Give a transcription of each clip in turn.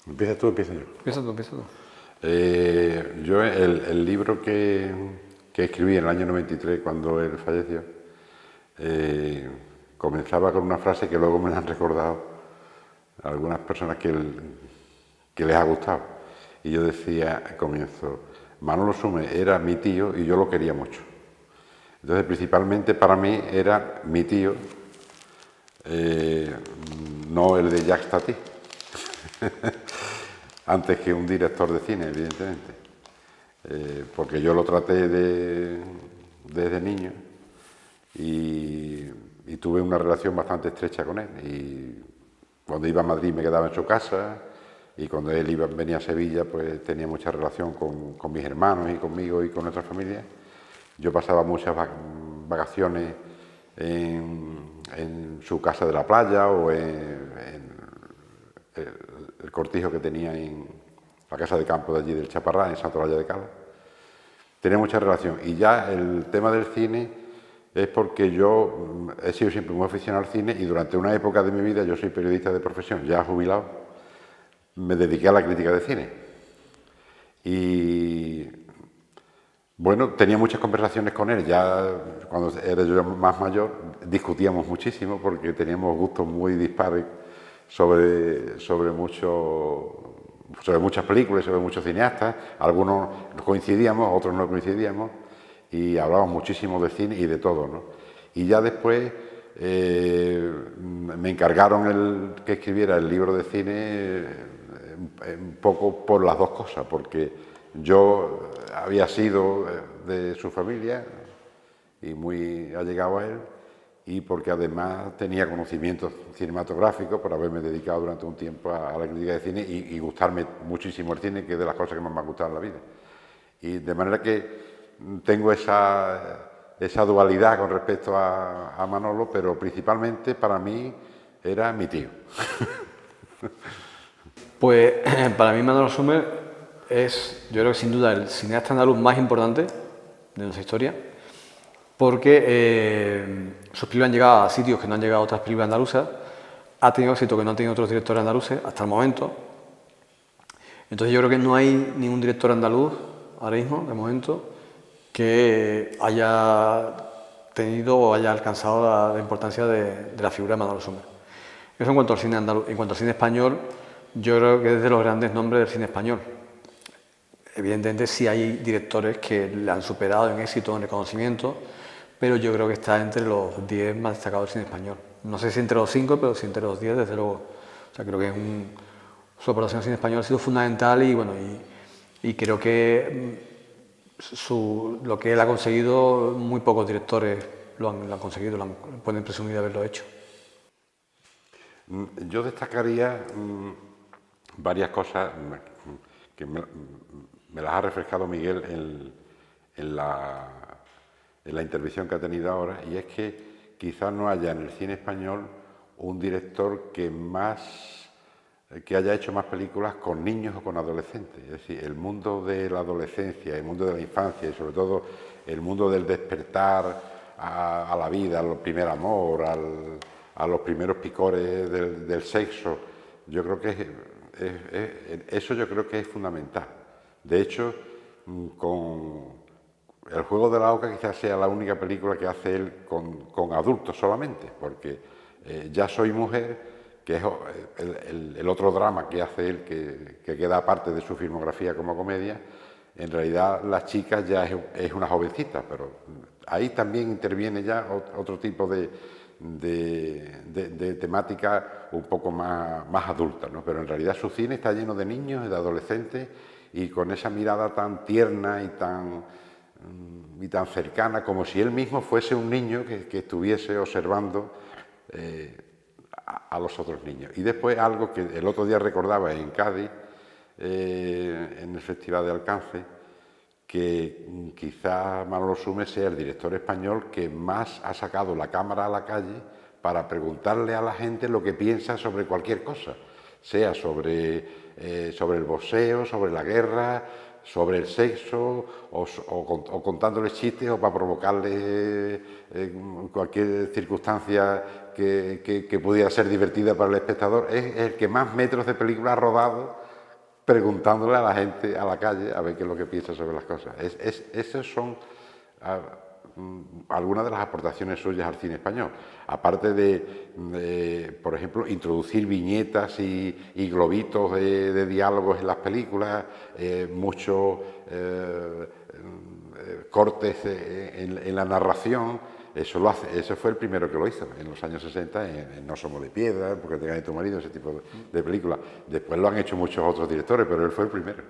Empieza tú, empiezo yo. Empieza tú, empieza tú. Yo el libro que escribí en el año 93 cuando él falleció, comenzaba con una frase que luego me la han recordado algunas personas que les ha gustado. Y yo decía, comienzo, Manolo Sume era mi tío y yo lo quería mucho. Entonces, principalmente para mí era mi tío, no el de Jacques Tati, antes que un director de cine, evidentemente. Porque yo lo traté desde niño y tuve una relación bastante estrecha con él. Y cuando iba a Madrid me quedaba en su casa, y cuando él venía a Sevilla pues tenía mucha relación con mis hermanos y conmigo y con nuestra familia. Yo pasaba muchas vacaciones en su casa de la playa o en el cortijo que tenía en la casa de campo de allí del Chaparrá, en Santolaya de Cala. Tenía mucha relación. Y ya el tema del cine es porque yo he sido siempre muy aficionado al cine y durante una época de mi vida, yo soy periodista de profesión, ya jubilado, me dediqué a la crítica de cine. Y bueno, tenía muchas conversaciones con él, ya cuando era yo más mayor, discutíamos muchísimo porque teníamos gustos muy dispares sobre muchas películas, sobre muchos cineastas. Algunos coincidíamos, otros no coincidíamos, y hablábamos muchísimo de cine y de todo, ¿no? Y ya después me encargaron que escribiera el libro de cine un poco por las dos cosas, porque yo había sido de su familia y muy allegado a él, y porque además tenía conocimientos cinematográficos por haberme dedicado durante un tiempo a la crítica de cine y gustarme muchísimo el cine, que es de las cosas que más me ha gustado en la vida. Y de manera que tengo esa dualidad con respecto a Manolo, pero principalmente para mí era mi tío. Pues para mí Manolo Sumer es, yo creo que sin duda, el cineasta andaluz más importante de nuestra historia, porque sus películas han llegado a sitios que no han llegado otras películas andaluzas, ha tenido éxito que no han tenido otros directores andaluces hasta el momento. Entonces yo creo que no hay ningún director andaluz ahora mismo, de momento, que haya tenido o haya alcanzado la importancia de la figura de Manolo Sumer. Eso en cuanto al cine andaluz. En cuanto al cine español, yo creo que es de los grandes nombres del cine español. Evidentemente sí hay directores que le han superado en éxito, en reconocimiento, pero yo creo que está entre los 10 más destacados del cine español. No sé si entre los 5, pero sí entre los 10, desde luego. O sea, creo que su aportación al cine español ha sido fundamental y, bueno, y creo que lo que él ha conseguido, muy pocos directores lo han conseguido, pueden presumir de haberlo hecho. Yo destacaría varias cosas que me las ha refrescado Miguel en la intervención que ha tenido ahora, y es que quizás no haya en el cine español un director que haya hecho más películas con niños o con adolescentes. Es decir, el mundo de la adolescencia, el mundo de la infancia y sobre todo el mundo del despertar a la vida, al primer amor, a los primeros picores del sexo, yo creo que eso yo creo que es fundamental. De hecho, con El juego de la oca quizás sea la única película que hace él con adultos solamente, porque Ya soy mujer, que es el otro drama que hace él, que queda aparte de su filmografía como comedia, en realidad la chica ya es una jovencita, pero ahí también interviene ya otro tipo de temática un poco más adulta, ¿no? Pero en realidad su cine está lleno de niños y de adolescentes, y con esa mirada tan tierna y tan cercana, como si él mismo fuese un niño que estuviese observando a los otros niños. Y después algo que el otro día recordaba en Cádiz, en el Festival de Alcance, que quizá Manolo Sume sea el director español que más ha sacado la cámara a la calle para preguntarle a la gente lo que piensa sobre cualquier cosa, sea sobre el boxeo, sobre la guerra, sobre el sexo, o contándoles chistes, o para provocarles cualquier circunstancia que pudiera ser divertida para el espectador. Es el que más metros de película ha rodado preguntándole a la gente a la calle a ver qué es lo que piensa sobre las cosas. Esas son algunas de las aportaciones suyas al cine español. Aparte por ejemplo, introducir viñetas y globitos de diálogos en las películas, muchos cortes en la narración. Eso fue el primero que lo hizo en los años 60 en No somos de piedra, Porque te gane tu marido, ese tipo de películas. Después lo han hecho muchos otros directores, pero él fue el primero.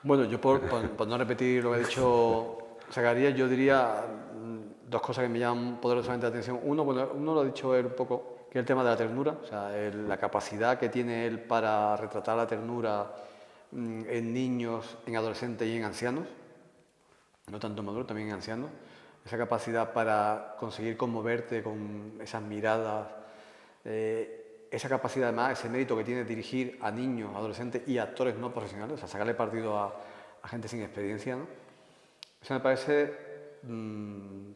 Bueno, yo por no repetir lo que ha dicho Zacarías, yo diría dos cosas que me llaman poderosamente la atención. Uno lo ha dicho él un poco, que es el tema de la ternura, o sea, la capacidad que tiene él para retratar la ternura en niños, en adolescentes y en ancianos, no tanto en maduros, también en ancianos. Esa capacidad para conseguir conmoverte con esas miradas, esa capacidad además, ese mérito que tiene de dirigir a niños, adolescentes y actores no profesionales, o sea, sacarle partido a gente sin experiencia, ¿no? Eso me parece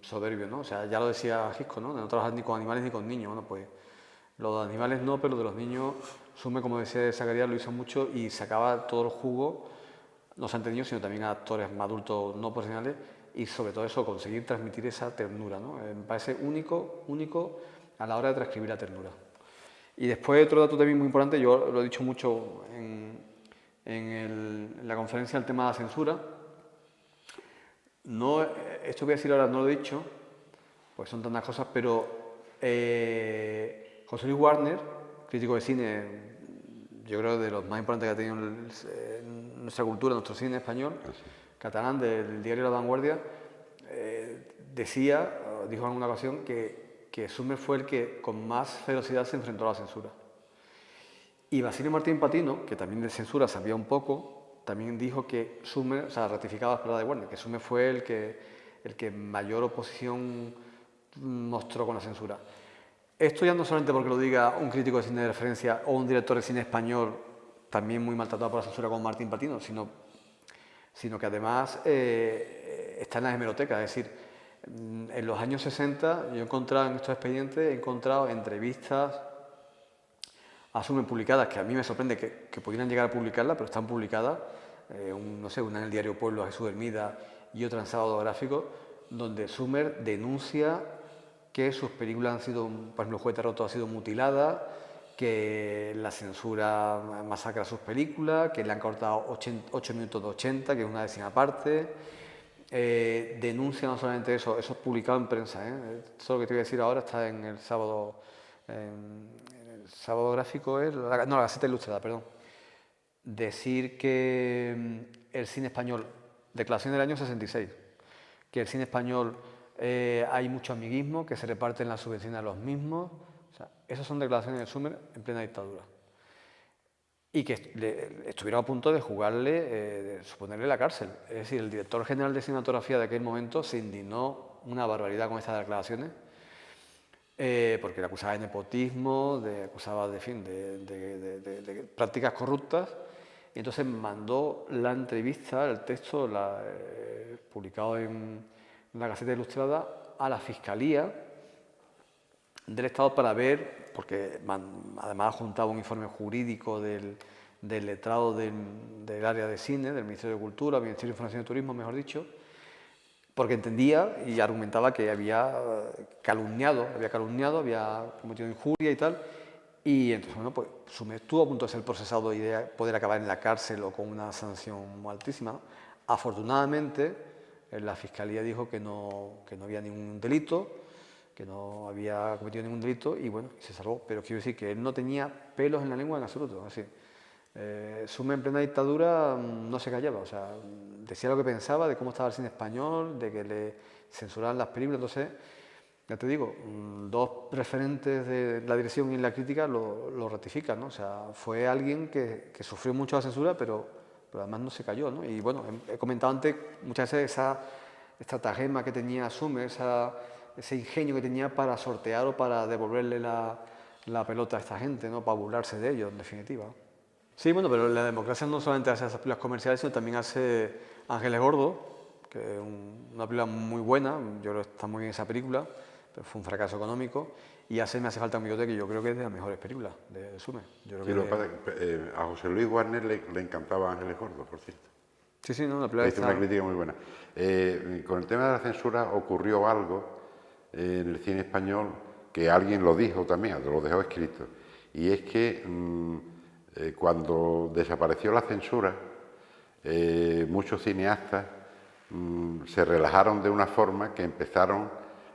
soberbio, ¿no? O sea, ya lo decía Hitchcock, ¿no? De no trabajar ni con animales ni con niños. Bueno, pues los de animales no, pero de los niños, Sume, como decía Zacarías, lo hizo mucho y sacaba todo el jugo, no solamente a niños, sino también a actores más adultos no profesionales, y sobre todo eso, conseguir transmitir esa ternura, ¿no? Me parece único a la hora de transcribir la ternura. Y después otro dato también muy importante, yo lo he dicho mucho en la conferencia, el tema de la censura. No, esto que voy a decir ahora no lo he dicho, pues son tantas cosas, pero José Luis Warner, crítico de cine, yo creo de los más importantes que ha tenido en nuestra cultura, nuestro cine español, catalán, del diario La Vanguardia, dijo en alguna ocasión que Sumer fue el que con más ferocidad se enfrentó a la censura. Y Basilio Martín Patino, que también de censura sabía un poco, también dijo que Sumer, o sea, ratificaba las palabras de Warner, que Sumer fue el que mayor oposición mostró con la censura. Esto ya no solamente porque lo diga un crítico de cine de referencia o un director de cine español también muy maltratado por la censura como Martín Patino, sino que además está en las hemerotecas. Es decir, en los años 60 yo he encontrado en estos expedientes, entrevistas a Sumer publicadas, que a mí me sorprende que pudieran llegar a publicarla, pero están publicadas, una en el diario Pueblo, Jesús Hermida, y otra en Sábado Gráfico, donde Sumer denuncia que sus películas han sido, por ejemplo, Juguete Roto ha sido mutilada, que la censura masacra sus películas, que le han cortado 8 minutos de 80, que es una décima parte. Denuncia no solamente eso es publicado en prensa. Eso lo que te voy a decir ahora está en el Sábado. El Sábado Gráfico es la Gaceta Ilustrada, perdón. Decir que el cine español, declaración del año 66, que el cine español hay mucho amiguismo, que se reparten las subvenciones a los mismos. O sea, esas son declaraciones de Sumer en plena dictadura. Y que estuvieron a punto de de suponerle la cárcel. Es decir, el director general de cinematografía de aquel momento se indignó una barbaridad con estas declaraciones, porque le acusaba de nepotismo, acusaba de prácticas corruptas, y entonces mandó la entrevista, el texto, publicado en la Gaceta Ilustrada, a la Fiscalía del Estado para ver, porque además juntaba un informe jurídico del letrado del área de cine, del Ministerio de Cultura, Ministerio de Información y Turismo, mejor dicho, porque entendía y argumentaba que había calumniado, había cometido injuria y tal, y entonces, bueno, pues Sumer estuvo a punto de ser procesado y de poder acabar en la cárcel o con una sanción muy altísima. Afortunadamente, la Fiscalía dijo que no había ningún delito, que no había cometido ningún delito y bueno, se salvó. Pero quiero decir que él no tenía pelos en la lengua en absoluto. Es decir, Sumer en plena dictadura no se callaba, o sea, decía lo que pensaba de cómo estaba el cine español, de que le censuraban las películas. Entonces, ya te digo, dos referentes de la dirección y la crítica lo ratifican, ¿no? O sea, fue alguien que sufrió mucho la censura, pero además no se cayó, ¿no? Y bueno, he comentado antes muchas veces esa estratagema que tenía Sumer, ese ingenio que tenía para sortear o para devolverle la pelota a esta gente, ¿no? Para burlarse de ellos, en definitiva. Sí, bueno, pero la democracia no solamente hace esas películas comerciales, sino también hace Ángeles Gordos, que es una película muy buena, yo creo que está muy bien esa película, pero fue un fracaso económico, Y me hace falta un bigote que yo creo que es de las mejores películas de Sume. Yo creo Sí, lo que pasa es que a José Luis Warner le encantaba Ángeles Gordos, por cierto. Sí, no, la película Hizo una crítica muy buena. Con el tema de la censura ocurrió algo en el cine español que alguien lo dijo también, lo dejó escrito. Y es que cuando desapareció la censura, muchos cineastas se relajaron de una forma que empezaron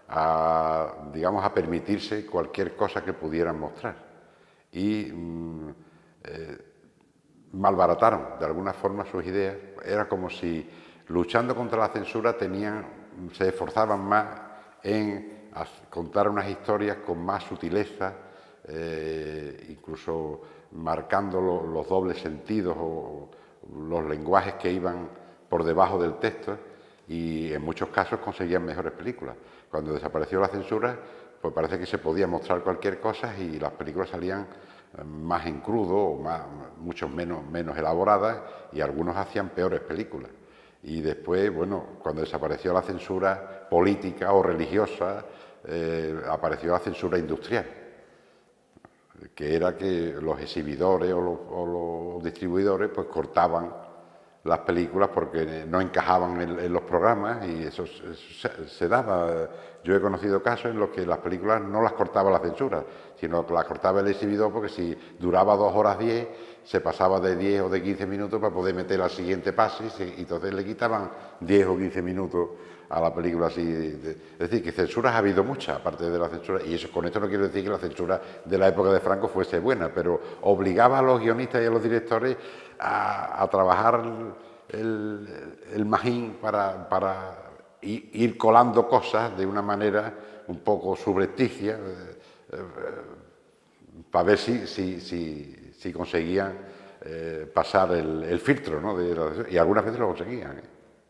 a, digamos, a permitirse cualquier cosa que pudieran mostrar. Y malbarataron de alguna forma sus ideas. Era como si luchando contra la censura se esforzaban más en contar unas historias con más sutileza, incluso marcando los dobles sentidos o los lenguajes que iban por debajo del texto, y en muchos casos conseguían mejores películas. Cuando desapareció la censura, pues parece que se podía mostrar cualquier cosa y las películas salían más en crudo, o mucho menos elaboradas, y algunos hacían peores películas. Y después, bueno, cuando desapareció la censura política o religiosa, apareció la censura industrial, que era que los exhibidores o los distribuidores pues cortaban las películas porque no encajaban en los programas, y eso se daba. Yo he conocido casos en los que las películas no las cortaba la censura, sino que las cortaba el exhibidor, porque si duraba 2 horas 10, se pasaba de 10 o de 15 minutos para poder meter al siguiente pase, y entonces le quitaban 10 o 15 minutos a la película así. Es decir, que censuras ha habido muchas, aparte de la censura, y eso, con esto no quiero decir que la censura de la época de Franco fuese buena, pero obligaba a los guionistas y a los directores a trabajar el magín para ir colando cosas de una manera un poco subrepticia, para ver si conseguían pasar el filtro, ¿no? Y algunas veces lo conseguían.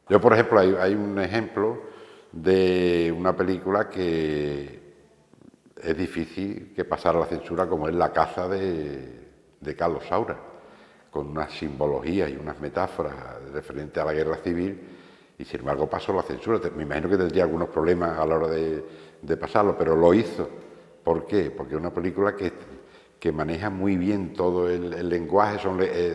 Yo, por ejemplo, hay un ejemplo de una película que es difícil que pasara la censura, como es La caza de Carlos Saura, con unas simbologías y unas metáforas referentes a la guerra civil, y sin embargo pasó la censura. Me imagino que tendría algunos problemas a la hora de pasarlo, pero lo hizo. ¿Por qué? Porque es una película que maneja muy bien todo el lenguaje,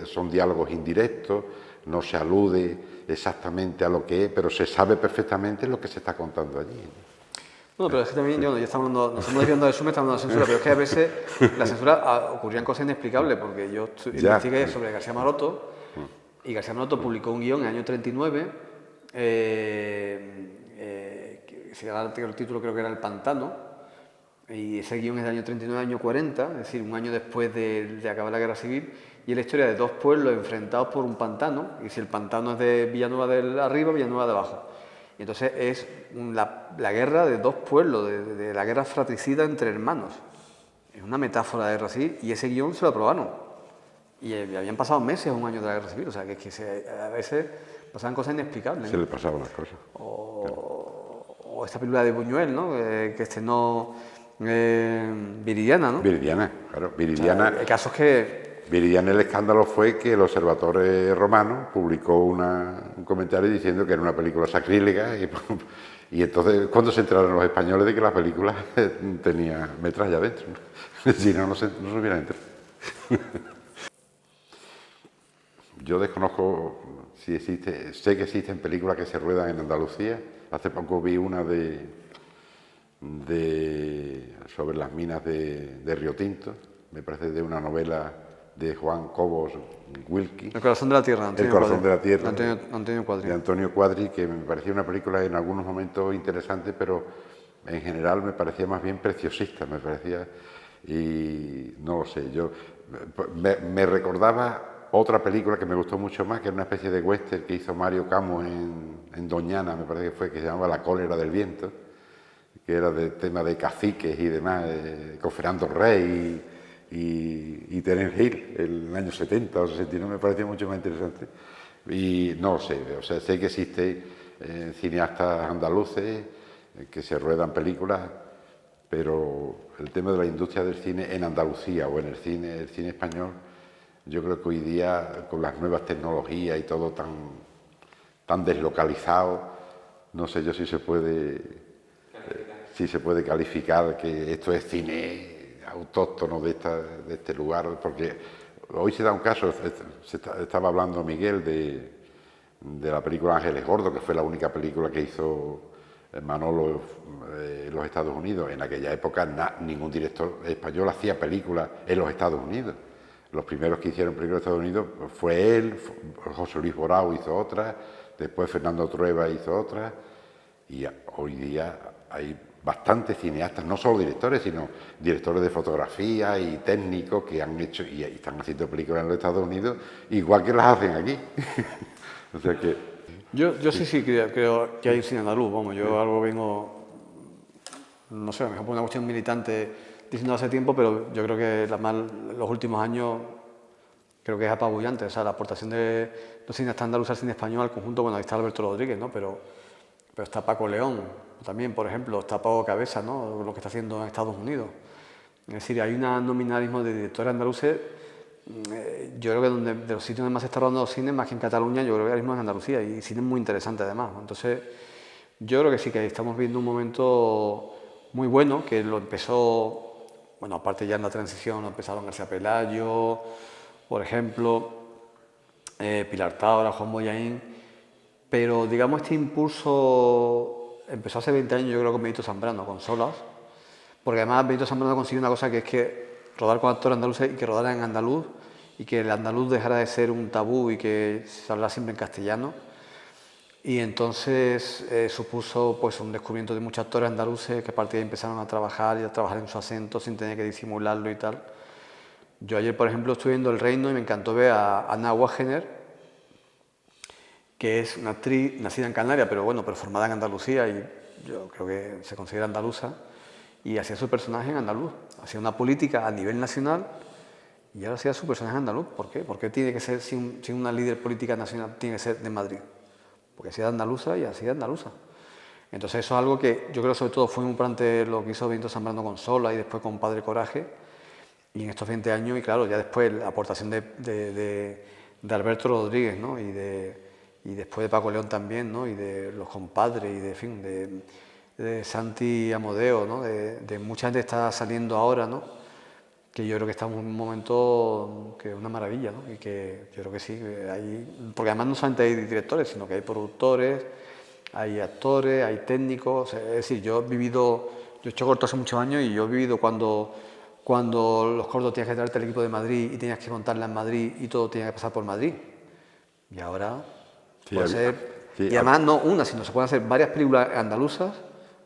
son diálogos indirectos, no se alude exactamente a lo que es, pero se sabe perfectamente lo que se está contando allí. Bueno, pero es que también, ya estamos hablando, nos estamos desviando de Sume, estamos hablando de censura, pero es que a veces la censura ocurrían cosas inexplicables, porque yo investigué sobre García Maroto, y García Maroto publicó un guión en el año 39, que se llama, el título creo que era El pantano, y ese guión es del año 39 al año 40, es decir, un año después de acabar la guerra civil, y es la historia de dos pueblos enfrentados por un pantano, y si el pantano es de Villanueva de arriba, Villanueva de abajo. Y entonces es la guerra de dos pueblos, de la guerra fratricida entre hermanos. Es una metáfora de guerra civil, y ese guión se lo aprobaron. Y habían pasado meses o un año de la guerra civil, o sea que a veces pasaban cosas inexplicables. Se le pasaban las cosas. O esta película de Buñuel, ¿no? Que estrenó Viridiana, ¿no? Viridiana, claro. Viridiana. O sea, hay casos que... Viridiana, el escándalo fue que el Observatorio Romano publicó un comentario diciendo que era una película sacrílega, y entonces, ¿cuándo se enteraron los españoles de que la película tenía metralla dentro? Si no, no se hubieran enterado. Yo desconozco si existe, sé que existen películas que se ruedan en Andalucía. Hace poco vi una sobre las minas de Río Tinto, me parece de una novela de Juan Cobos Wilkie. El corazón de la tierra, El corazón de la tierra, Antonio Cuadri. de Antonio Cuadri, que me parecía una película en algunos momentos interesante, pero en general me parecía más bien preciosista, me parecía, y no lo sé, me recordaba otra película que me gustó mucho más, que era una especie de western que hizo Mario Camus en Doñana, me parece que fue, que se llamaba La cólera del viento, que era de tema de caciques y demás, con Fernando Rey y Terence Hill, en el año 70 o 69, me parecía mucho más interesante. Y no lo sé, o sea, sé que existen cineastas andaluces que se ruedan películas, pero el tema de la industria del cine en Andalucía o en el cine español, yo creo que hoy día, con las nuevas tecnologías y todo tan deslocalizado, no sé yo si se puede... si se puede calificar que esto es cine autóctono de este lugar, porque hoy se da un caso, estaba hablando Miguel de la película Ángeles Gordos, que fue la única película que hizo Manolo en los Estados Unidos. En aquella época ningún director español hacía películas en los Estados Unidos. Los primeros que hicieron películas en Estados Unidos fue él, José Luis Borao hizo otra, después Fernando Trueba hizo otra, y hoy día hay bastantes cineastas, no solo directores, sino directores de fotografía y técnicos que han hecho y están haciendo películas en los Estados Unidos, igual que las hacen aquí. O sea que... Yo sí creo que hay cine andaluz, vamos, yo algo vengo, no sé, a lo mejor por una cuestión militante diciendo hace tiempo, pero yo creo que los últimos años creo que es apabullante, o sea, la aportación de los cineastas andaluces al cine español al conjunto, bueno, ahí está Alberto Rodríguez, ¿no? Pero está Paco León, también, por ejemplo, está Pablo Cabeza, ¿no? Lo que está haciendo en Estados Unidos. Es decir, hay un nominalismo de directores andaluces. Yo creo que de los sitios donde más se está rodando cine, más que en Cataluña, yo creo que ahora mismo es en Andalucía, y cine muy interesante además. Entonces, yo creo que sí, que estamos viendo un momento muy bueno, que lo empezó, bueno, aparte ya en la transición, lo empezaron García Pelayo, por ejemplo, Pilar Tábara, Juan Boyaín, pero digamos este impulso empezó hace 20 años, yo creo, con Benito Zambrano, con Solas, porque además Benito Zambrano consiguió una cosa que es que rodar con actores andaluces y que rodara en andaluz, y que el andaluz dejara de ser un tabú y que se hablara siempre en castellano. Y entonces supuso pues un descubrimiento de muchos actores andaluces que a partir de ahí empezaron a trabajar en su acento sin tener que disimularlo y tal. Yo ayer, por ejemplo, estuve viendo El Reino y me encantó ver a Ana Wagener, que es una actriz nacida en Canarias, pero formada en Andalucía, y yo creo que se considera andaluza, y hacía su personaje en andaluz, hacía una política a nivel nacional y ahora hacía su personaje en andaluz. ¿Por qué? ¿Por qué tiene que ser, sin una líder política nacional, tiene que ser de Madrid? Porque hacía de andaluza y hacía de andaluza. Entonces eso es algo que yo creo sobre todo fue muy importante lo que hizo Benito Zambrano con Sola y después con Padre Coraje, y en estos 20 años, y claro, ya después la aportación de Alberto Rodríguez, ¿no? y después de Paco León también, ¿no? Y de los compadres, y de Santi Amodeo, ¿no? De mucha gente que está saliendo ahora, ¿no? Que yo creo que estamos en un momento que es una maravilla, ¿no? Y que yo creo que sí, porque además no solamente hay directores, sino que hay productores, hay actores, hay técnicos. Es decir, yo he hecho cortos hace muchos años, y yo he vivido cuando los cortos tenías que traerte el equipo de Madrid y tenías que montarla en Madrid y todo tenía que pasar por Madrid. Y ahora puede ser, y además no una, sino se pueden hacer varias películas andaluzas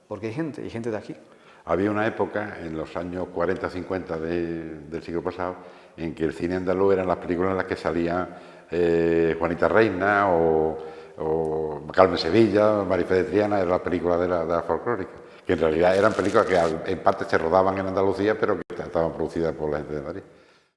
porque hay gente de aquí. Había una época, en los años 40-50 del siglo pasado, en que el cine andaluz eran las películas en las que salían Juanita Reina o Carmen Sevilla, Marifé de Triana, eran las películas de la folclórica, que en realidad eran películas que en parte se rodaban en Andalucía, pero que estaban producidas por la gente de Madrid.